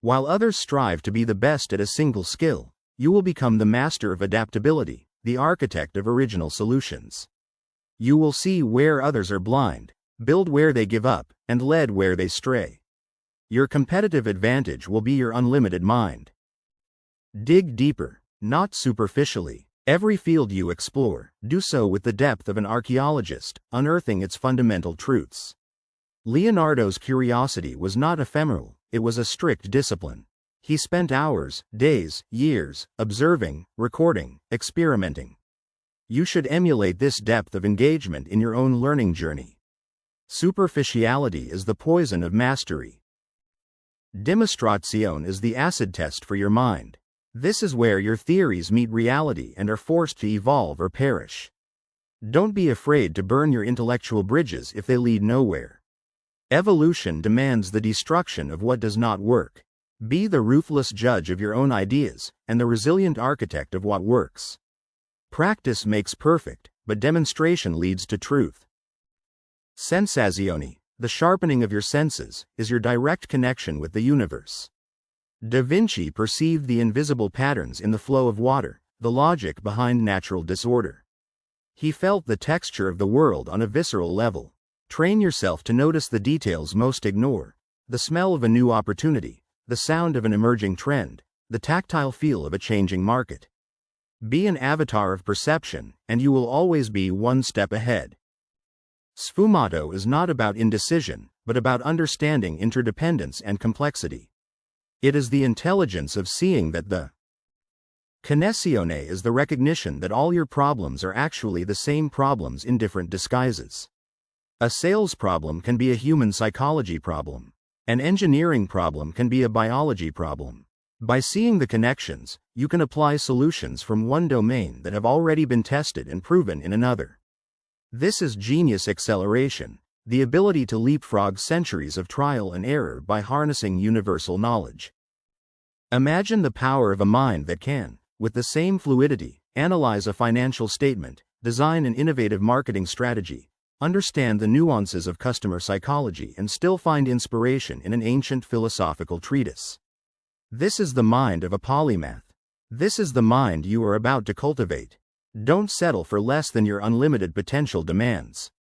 While others strive to be the best at a single skill, you will become the master of adaptability, the architect of original solutions. You will see where others are blind, build where they give up, and lead where they stray. Your competitive advantage will be your unlimited mind. Dig deeper, not superficially. Every field you explore, do so with the depth of an archaeologist, unearthing its fundamental truths. Leonardo's curiosity was not ephemeral, it was a strict discipline. He spent hours, days, years, observing, recording, experimenting. You should emulate this depth of engagement in your own learning journey. Superficiality is the poison of mastery. Demonstration is the acid test for your mind. This is where your theories meet reality and are forced to evolve or perish. Don't be afraid to burn your intellectual bridges if they lead nowhere. Evolution demands the destruction of what does not work. Be the ruthless judge of your own ideas, and the resilient architect of what works. Practice makes perfect, but demonstration leads to truth. Sensazione, the sharpening of your senses, is your direct connection with the universe. Da Vinci perceived the invisible patterns in the flow of water, the logic behind natural disorder. He felt the texture of the world on a visceral level. Train yourself to notice the details most ignore: the smell of a new opportunity, the sound of an emerging trend, the tactile feel of a changing market. Be an avatar of perception, and you will always be one step ahead. Sfumato is not about indecision, but about understanding interdependence and complexity. It is the intelligence of seeing that the connessione is the recognition that all your problems are actually the same problems in different disguises. A sales problem can be a human psychology problem. An engineering problem can be a biology problem. By seeing the connections, you can apply solutions from one domain that have already been tested and proven in another. This is genius acceleration, the ability to leapfrog centuries of trial and error by harnessing universal knowledge. Imagine the power of a mind that can, with the same fluidity, analyze a financial statement, design an innovative marketing strategy, understand the nuances of customer psychology, and still find inspiration in an ancient philosophical treatise. This is the mind of a polymath. This is the mind you are about to cultivate. Don't settle for less than your unlimited potential demands.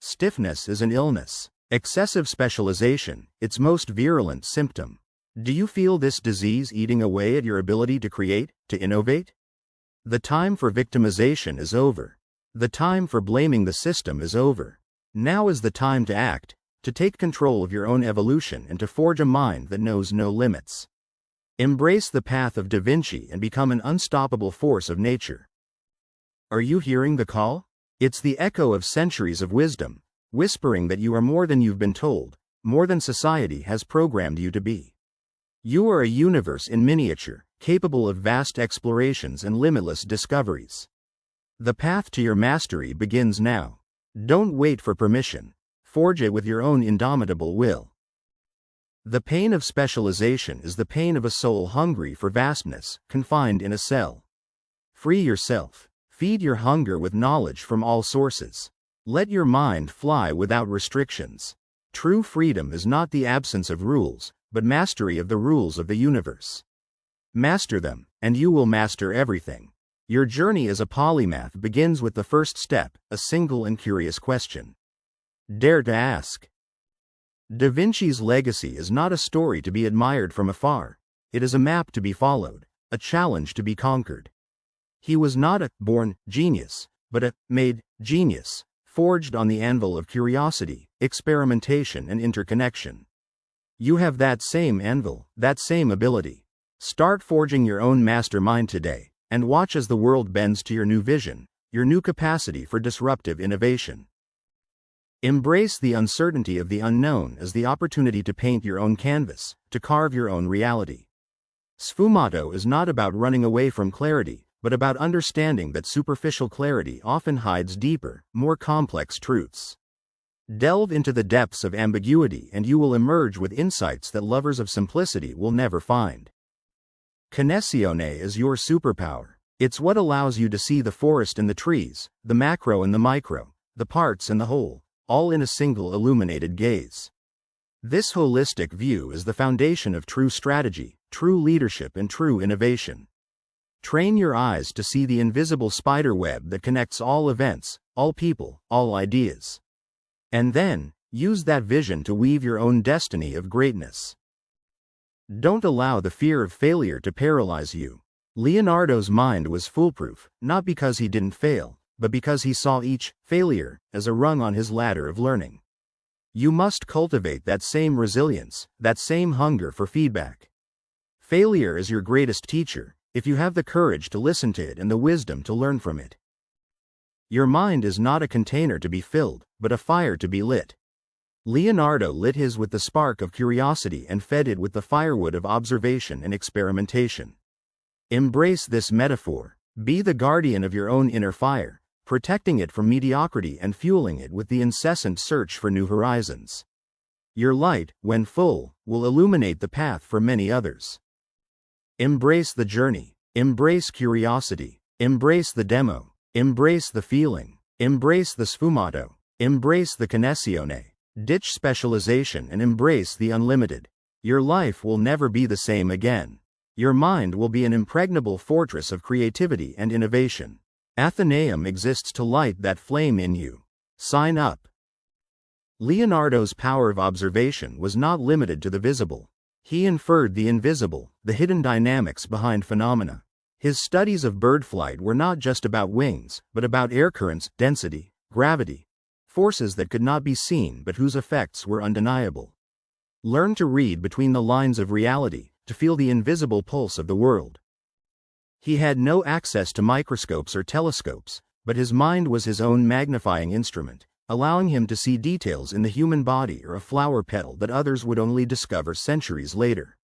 Stiffness is an illness. Excessive specialization, its most virulent symptom. Do you feel this disease eating away at your ability to create, to innovate? The time for victimization is over. The time for blaming the system is over. Now is the time to act, to take control of your own evolution and to forge a mind that knows no limits. Embrace the path of Da Vinci and become an unstoppable force of nature. Are you hearing the call? It's the echo of centuries of wisdom, whispering that you are more than you've been told, more than society has programmed you to be. You are a universe in miniature, capable of vast explorations and limitless discoveries. The path to your mastery begins now. Don't wait for permission. Forge it with your own indomitable will. The pain of specialization is the pain of a soul hungry for vastness, confined in a cell. Free yourself. Feed your hunger with knowledge from all sources. Let your mind fly without restrictions. True freedom is not the absence of rules, but mastery of the rules of the universe. Master them, and you will master everything. Your journey as a polymath begins with the first step, a single and curious question. Dare to ask. Da Vinci's legacy is not a story to be admired from afar. It is a map to be followed, a challenge to be conquered. He was not a born genius, but a made genius, forged on the anvil of curiosity, experimentation, and interconnection. You have that same anvil, that same ability. Start forging your own mastermind today, and watch as the world bends to your new vision, your new capacity for disruptive innovation. Embrace the uncertainty of the unknown as the opportunity to paint your own canvas, to carve your own reality. Sfumato is not about running away from clarity, but about understanding that superficial clarity often hides deeper, more complex truths. Delve into the depths of ambiguity and you will emerge with insights that lovers of simplicity will never find. Connessione is your superpower. It's what allows you to see the forest and the trees, the macro and the micro, the parts and the whole, all in a single illuminated gaze. This holistic view is the foundation of true strategy, true leadership, and true innovation. Train your eyes to see the invisible spiderweb that connects all events, all people, all ideas. And then, use that vision to weave your own destiny of greatness. Don't allow the fear of failure to paralyze you. Leonardo's mind was foolproof, not because he didn't fail, but because he saw each failure as a rung on his ladder of learning. You must cultivate that same resilience, that same hunger for feedback. Failure is your greatest teacher, if you have the courage to listen to it and the wisdom to learn from it. Your mind is not a container to be filled, but a fire to be lit. Leonardo lit his with the spark of curiosity and fed it with the firewood of observation and experimentation. Embrace this metaphor. Be the guardian of your own inner fire, protecting it from mediocrity and fueling it with the incessant search for new horizons. Your light, when full, will illuminate the path for many others. Embrace the journey. Embrace curiosity. Embrace the demo. Embrace the feeling. Embrace the sfumato. Embrace the connessione. Ditch specialization and embrace the unlimited. Your life will never be the same again. Your mind will be an impregnable fortress of creativity and innovation. ATHENEUM exists to light that flame in you. Sign up. Leonardo's power of observation was not limited to the visible. He inferred the invisible, the hidden dynamics behind phenomena. His studies of bird flight were not just about wings, but about air currents, density, gravity, forces that could not be seen but whose effects were undeniable. Learn to read between the lines of reality, to feel the invisible pulse of the world. He had no access to microscopes or telescopes, but his mind was his own magnifying instrument, allowing him to see details in the human body or a flower petal that others would only discover centuries later.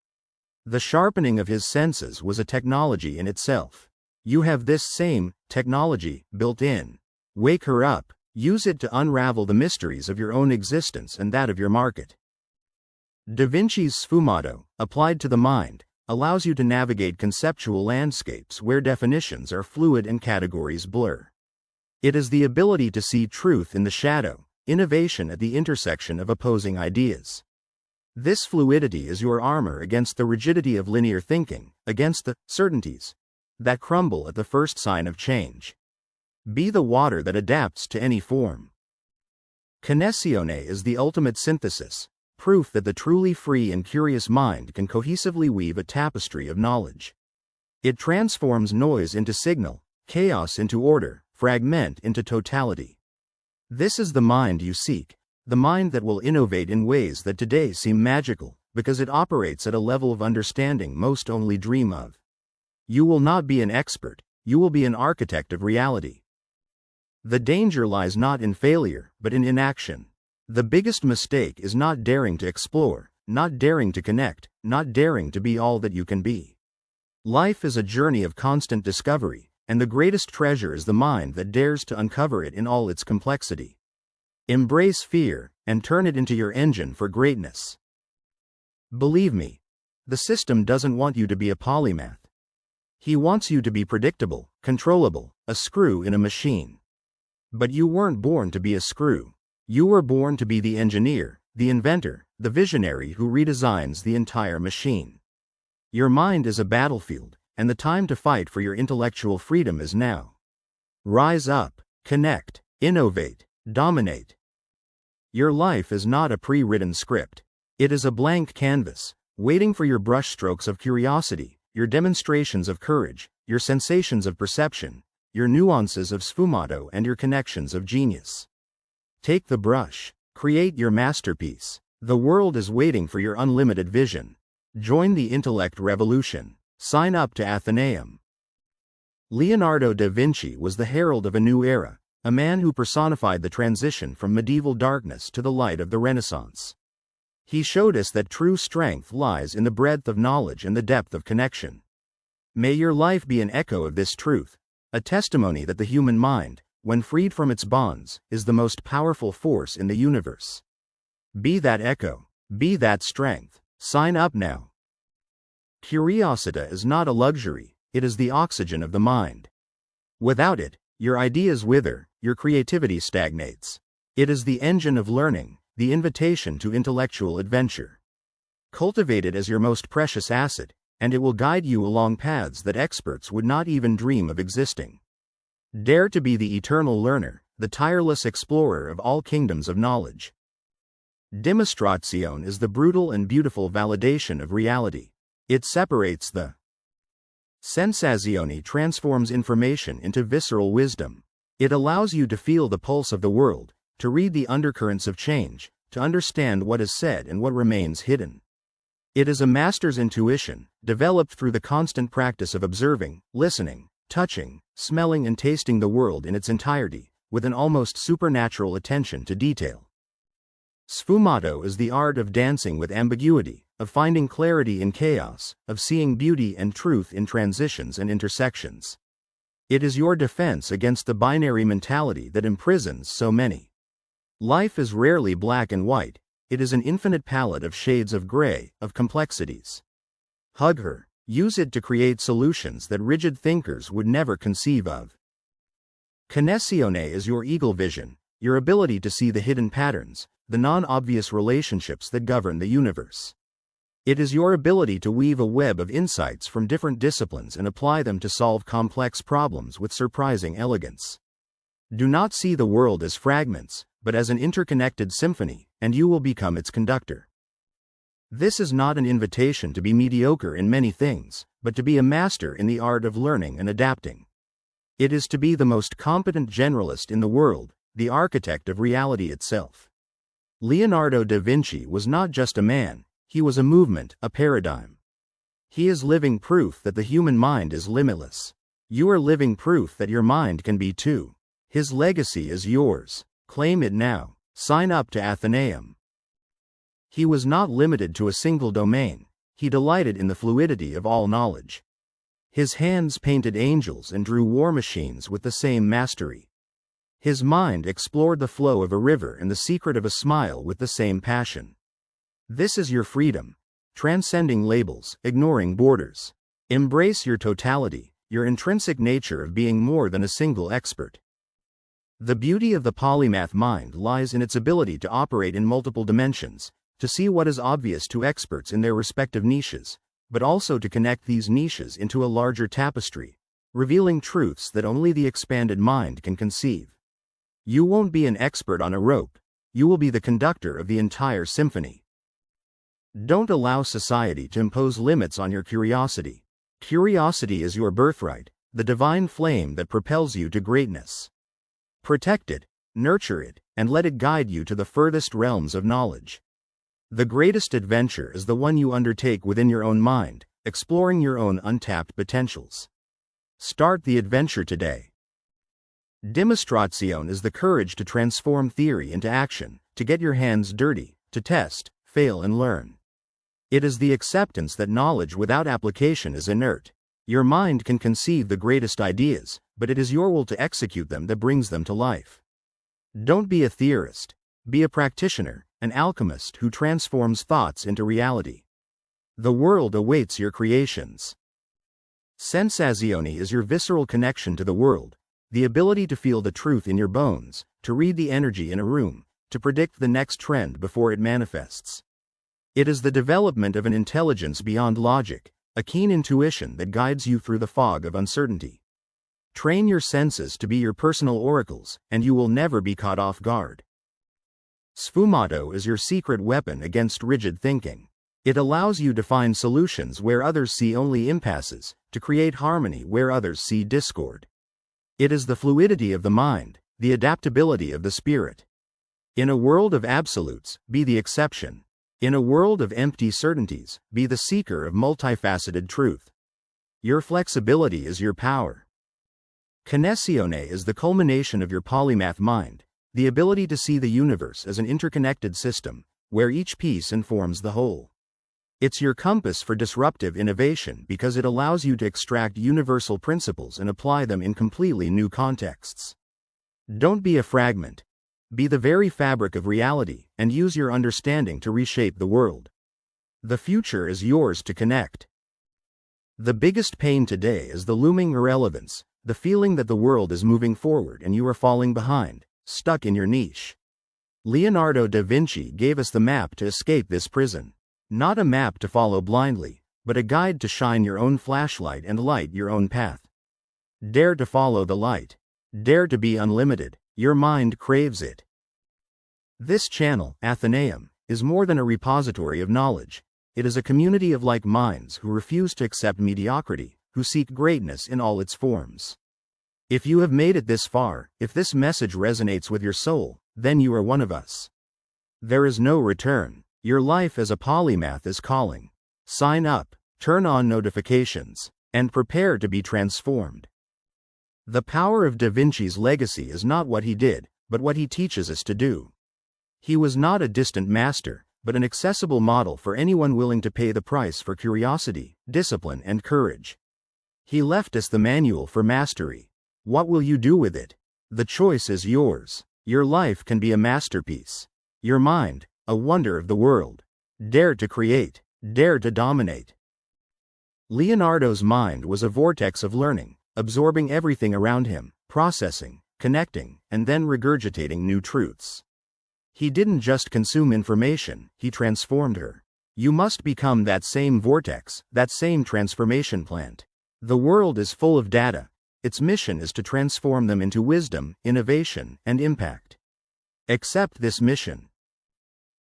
The sharpening of his senses was a technology in itself. You have this same technology built in. Wake her up, use it to unravel the mysteries of your own existence and that of your market. Da Vinci's sfumato, applied to the mind, allows you to navigate conceptual landscapes where definitions are fluid and categories blur. It is the ability to see truth in the shadow, innovation at the intersection of opposing ideas. This fluidity is your armor against the rigidity of linear thinking, against the certainties that crumble at the first sign of change. Be the water that adapts to any form. Connessione is the ultimate synthesis, proof that the truly free and curious mind can cohesively weave a tapestry of knowledge. It transforms noise into signal, chaos into order, fragment into totality. This is the mind you seek, the mind that will innovate in ways that today seem magical, because it operates at a level of understanding most only dream of. You will not be an expert, you will be an architect of reality. The danger lies not in failure, but in inaction. The biggest mistake is not daring to explore, not daring to connect, not daring to be all that you can be. Life is a journey of constant discovery, and the greatest treasure is the mind that dares to uncover it in all its complexity. Embrace fear, and turn it into your engine for greatness. Believe me, the system doesn't want you to be a polymath. He wants you to be predictable, controllable, a screw in a machine. But you weren't born to be a screw. You were born to be the engineer, the inventor, the visionary who redesigns the entire machine. Your mind is a battlefield, and the time to fight for your intellectual freedom is now. Rise up, connect, innovate, dominate. Your life is not a pre-written script. It is a blank canvas, waiting for your brushstrokes of curiosity, your demonstrations of courage, your sensations of perception, your nuances of sfumato and your connections of genius. Take the brush. Create your masterpiece. The world is waiting for your unlimited vision. Join the intellect revolution. Sign up to ATHENEUM. Leonardo da Vinci was the herald of a new era, a man who personified the transition from medieval darkness to the light of the Renaissance. He showed us that true strength lies in the breadth of knowledge and the depth of connection. May your life be an echo of this truth, a testimony that the human mind, when freed from its bonds, is the most powerful force in the universe. Be that echo. Be that strength. Sign up now. Curiosity is not a luxury, it is the oxygen of the mind. Without it, your ideas wither, your creativity stagnates. It is the engine of learning, the invitation to intellectual adventure. Cultivate it as your most precious asset, and it will guide you along paths that experts would not even dream of existing. Dare to be the eternal learner, the tireless explorer of all kingdoms of knowledge. Dimostrazione is the brutal and beautiful validation of reality. It separates the sensazione, transforms information into visceral wisdom. It allows you to feel the pulse of the world, to read the undercurrents of change, to understand what is said and what remains hidden. It is a master's intuition, developed through the constant practice of observing, listening, touching, smelling and tasting the world in its entirety, with an almost supernatural attention to detail. Sfumato is the art of dancing with ambiguity, of finding clarity in chaos, of seeing beauty and truth in transitions and intersections. It is your defense against the binary mentality that imprisons so many. Life is rarely black and white, it is an infinite palette of shades of gray, of complexities. Hug her, use it to create solutions that rigid thinkers would never conceive of. Connessione is your eagle vision, your ability to see the hidden patterns, the non-obvious relationships that govern the universe. It is your ability to weave a web of insights from different disciplines and apply them to solve complex problems with surprising elegance. Do not see the world as fragments, but as an interconnected symphony, and you will become its conductor. This is not an invitation to be mediocre in many things, but to be a master in the art of learning and adapting. It is to be the most competent generalist in the world, the architect of reality itself. Leonardo da Vinci was not just a man, he was a movement, a paradigm. He is living proof that the human mind is limitless. You are living proof that your mind can be too. His legacy is yours. Claim it now. Sign up to ATHENEUM. He was not limited to a single domain, he delighted in the fluidity of all knowledge. His hands painted angels and drew war machines with the same mastery. His mind explored the flow of a river and the secret of a smile with the same passion. This is your freedom, transcending labels, ignoring borders. Embrace your totality, your intrinsic nature of being more than a single expert. The beauty of the polymath mind lies in its ability to operate in multiple dimensions, to see what is obvious to experts in their respective niches, but also to connect these niches into a larger tapestry, revealing truths that only the expanded mind can conceive. You won't be an expert on a rope, you will be the conductor of the entire symphony. Don't allow society to impose limits on your curiosity. Curiosity is your birthright, the divine flame that propels you to greatness. Protect it, nurture it, and let it guide you to the furthest realms of knowledge. The greatest adventure is the one you undertake within your own mind, exploring your own untapped potentials. Start the adventure today. Dimostrazione is the courage to transform theory into action, to get your hands dirty, to test, fail and learn. It is the acceptance that knowledge without application is inert. Your mind can conceive the greatest ideas, but it is your will to execute them that brings them to life. Don't be a theorist. Be a practitioner, an alchemist who transforms thoughts into reality. The world awaits your creations. Sensazione is your visceral connection to the world, the ability to feel the truth in your bones, to read the energy in a room, to predict the next trend before it manifests. It is the development of an intelligence beyond logic, a keen intuition that guides you through the fog of uncertainty. Train your senses to be your personal oracles, and you will never be caught off guard. Sfumato is your secret weapon against rigid thinking. It allows you to find solutions where others see only impasses, to create harmony where others see discord. It is the fluidity of the mind, the adaptability of the spirit. In a world of absolutes, be the exception. In a world of empty certainties, be the seeker of multifaceted truth. Your flexibility is your power. Connessione is the culmination of your polymath mind, the ability to see the universe as an interconnected system, where each piece informs the whole. It's your compass for disruptive innovation because it allows you to extract universal principles and apply them in completely new contexts. Don't be a fragment. Be the very fabric of reality, and use your understanding to reshape the world. The future is yours to connect. The biggest pain today is the looming irrelevance, the feeling that the world is moving forward and you are falling behind, stuck in your niche. Leonardo da Vinci gave us the map to escape this prison. Not a map to follow blindly, but a guide to shine your own flashlight and light your own path. Dare to follow the light. Dare to be unlimited. Your mind craves it. This channel, ATHENEUM, is more than a repository of knowledge. It is a community of like minds who refuse to accept mediocrity, who seek greatness in all its forms. If you have made it this far, if this message resonates with your soul, then you are one of us. There is no return. Your life as a polymath is calling. Sign up, turn on notifications, and prepare to be transformed. The power of Da Vinci's legacy is not what he did, but what he teaches us to do. He was not a distant master, but an accessible model for anyone willing to pay the price for curiosity, discipline, and courage. He left us the manual for mastery. What will you do with it? The choice is yours. Your life can be a masterpiece. Your mind, a wonder of the world. Dare to create. Dare to dominate. Leonardo's mind was a vortex of learning, absorbing everything around him, processing, connecting, and then regurgitating new truths. He didn't just consume information, he transformed her. You must become that same vortex, that same transformation plant. The world is full of data. Its mission is to transform them into wisdom, innovation, and impact. Accept this mission.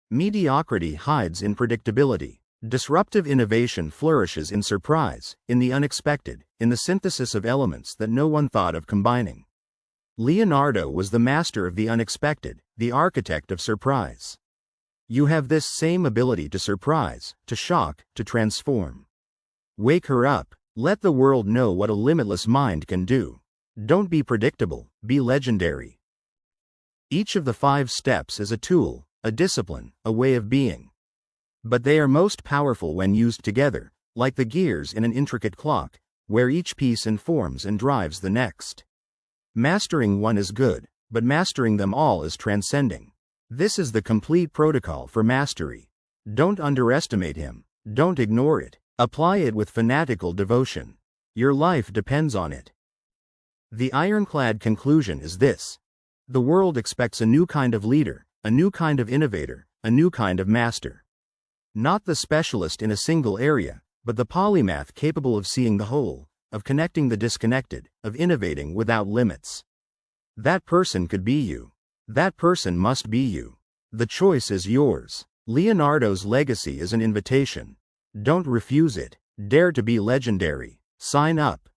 Mediocrity hides in predictability. Disruptive innovation flourishes in surprise, in the unexpected, in the synthesis of elements that no one thought of combining. Leonardo was the master of the unexpected, the architect of surprise. You have this same ability to surprise, to shock, to transform. Wake her up. Let the world know what a limitless mind can do. Don't be predictable, be legendary. Each of the 5 steps is a tool, a discipline, a way of being. But they are most powerful when used together, like the gears in an intricate clock, where each piece informs and drives the next. Mastering one is good, but mastering them all is transcending. This is the complete protocol for mastery. Don't underestimate him. Don't ignore it. Apply it with fanatical devotion. Your life depends on it. The ironclad conclusion is this. The world expects a new kind of leader, a new kind of innovator, a new kind of master. Not the specialist in a single area, but the polymath capable of seeing the whole, of connecting the disconnected, of innovating without limits. That person could be you. That person must be you. The choice is yours. Leonardo's legacy is an invitation. Don't refuse it. Dare to be legendary. Sign up.